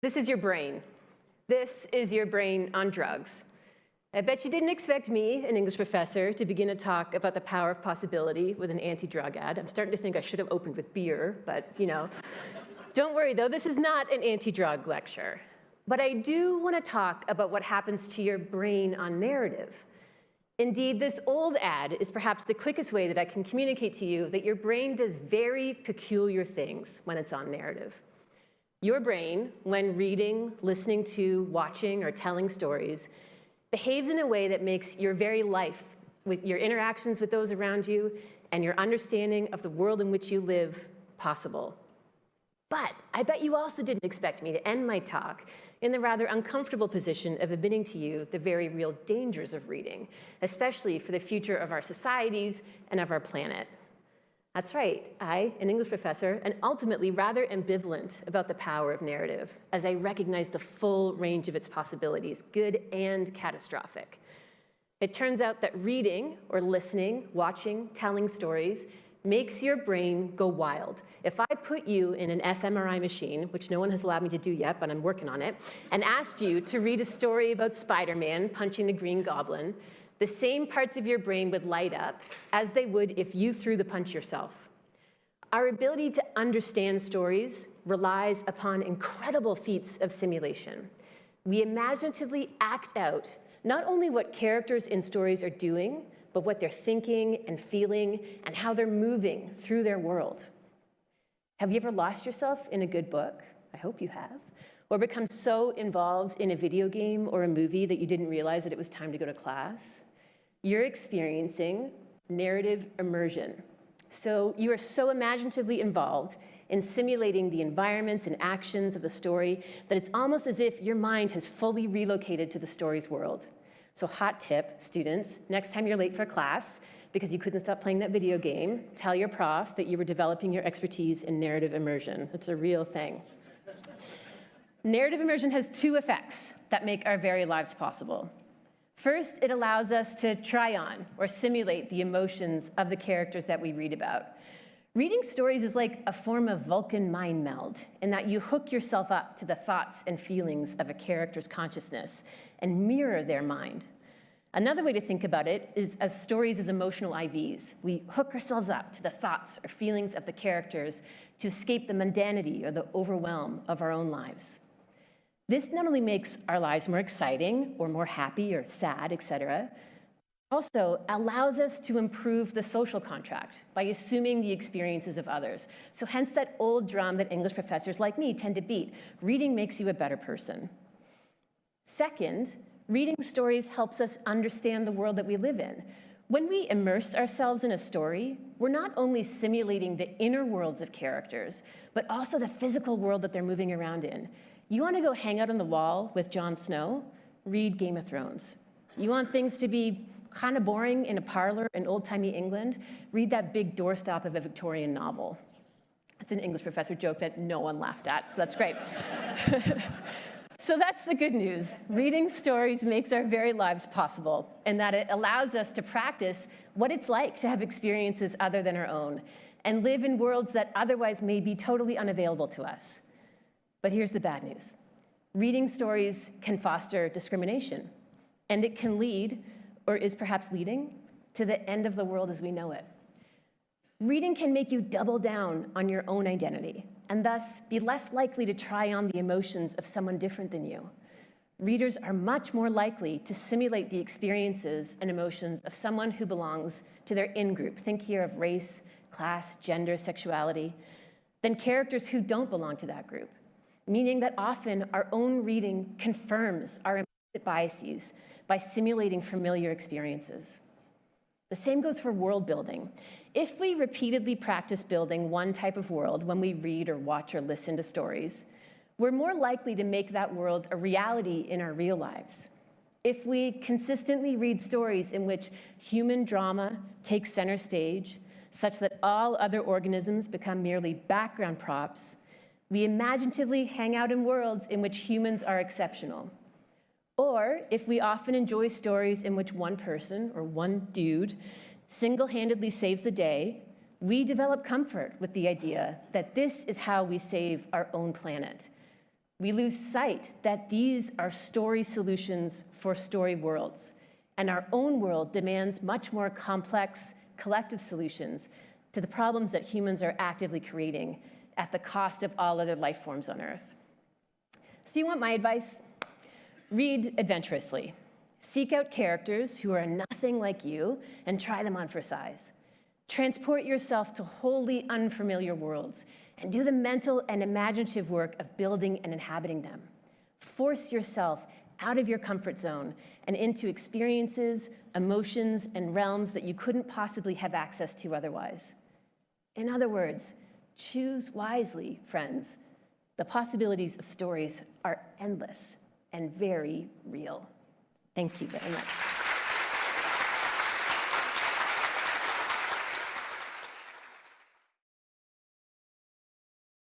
This is your brain. This is your brain on drugs. I bet you didn't expect me, an English professor, to begin a talk about the power of possibility with an anti-drug ad. I'm starting to think I should have opened with beer, but Don't worry though, this is not an anti-drug lecture. But I do want to talk about what happens to your brain on narrative. Indeed, this old ad is perhaps the quickest way that I can communicate to you that your brain does very peculiar things when it's on narrative. Your brain, when reading, listening to, watching, or telling stories, behaves in a way that makes your very life, with your interactions with those around you, and your understanding of the world in which you live, possible. But I bet you also didn't expect me to end my talk in the rather uncomfortable position of admitting to you the very real dangers of reading, especially for the future of our societies and of our planet. That's right, I, an English professor, am ultimately rather ambivalent about the power of narrative, as I recognize the full range of its possibilities, good and catastrophic. It turns out that reading, or listening, watching, telling stories, makes your brain go wild. If I put you in an fMRI machine, which no one has allowed me to do yet, but I'm working on it, and asked you to read a story about Spider-Man punching the Green Goblin, the same parts of your brain would light up as they would if you threw the punch yourself. Our ability to understand stories relies upon incredible feats of simulation. We imaginatively act out not only what characters in stories are doing, but what they're thinking and feeling and how they're moving through their world. Have you ever lost yourself in a good book? I hope you have. Or become so involved in a video game or a movie that you didn't realize that it was time to go to class? You're experiencing narrative immersion. So you are so imaginatively involved in simulating the environments and actions of the story that it's almost as if your mind has fully relocated to the story's world. So hot tip, students, next time you're late for class because you couldn't stop playing that video game, tell your prof that you were developing your expertise in narrative immersion. It's a real thing. Narrative immersion has two effects that make our very lives possible. First, it allows us to try on or simulate the emotions of the characters that we read about. Reading stories is like a form of Vulcan mind meld in that you hook yourself up to the thoughts and feelings of a character's consciousness and mirror their mind. Another way to think about it is as stories as emotional IVs. We hook ourselves up to the thoughts or feelings of the characters to escape the mundanity or the overwhelm of our own lives. This not only makes our lives more exciting or more happy or sad, etc., also allows us to improve the social contract by assuming the experiences of others. So hence that old drum that English professors like me tend to beat. Reading makes you a better person. Second, reading stories helps us understand the world that we live in. When we immerse ourselves in a story, we're not only simulating the inner worlds of characters, but also the physical world that they're moving around in. You want to go hang out on the wall with Jon Snow? Read Game of Thrones. You want things to be kind of boring in a parlor in old-timey England? Read that big doorstop of a Victorian novel. That's an English professor joke that no one laughed at, so that's great. So that's the good news. Reading stories makes our very lives possible, in that it allows us to practice what it's like to have experiences other than our own, and live in worlds that otherwise may be totally unavailable to us. But here's the bad news. Reading stories can foster discrimination, and it can lead, or is perhaps leading, to the end of the world as we know it. Reading can make you double down on your own identity, and thus be less likely to try on the emotions of someone different than you. Readers are much more likely to simulate the experiences and emotions of someone who belongs to their in-group, think here of race, class, gender, sexuality, than characters who don't belong to that group, meaning that often our own reading confirms our implicit biases by simulating familiar experiences. The same goes for world building. If we repeatedly practice building one type of world when we read or watch or listen to stories, we're more likely to make that world a reality in our real lives. If we consistently read stories in which human drama takes center stage, such that all other organisms become merely background props, we imaginatively hang out in worlds in which humans are exceptional. Or if we often enjoy stories in which one person, or one dude, single-handedly saves the day, we develop comfort with the idea that this is how we save our own planet. We lose sight that these are story solutions for story worlds, and our own world demands much more complex collective solutions to the problems that humans are actively creating at the cost of all other life forms on Earth. So you want my advice? Read adventurously. Seek out characters who are nothing like you and try them on for size. Transport yourself to wholly unfamiliar worlds and do the mental and imaginative work of building and inhabiting them. Force yourself out of your comfort zone and into experiences, emotions, and realms that you couldn't possibly have access to otherwise. In other words, choose wisely, friends. The possibilities of stories are endless and very real. Thank you very much.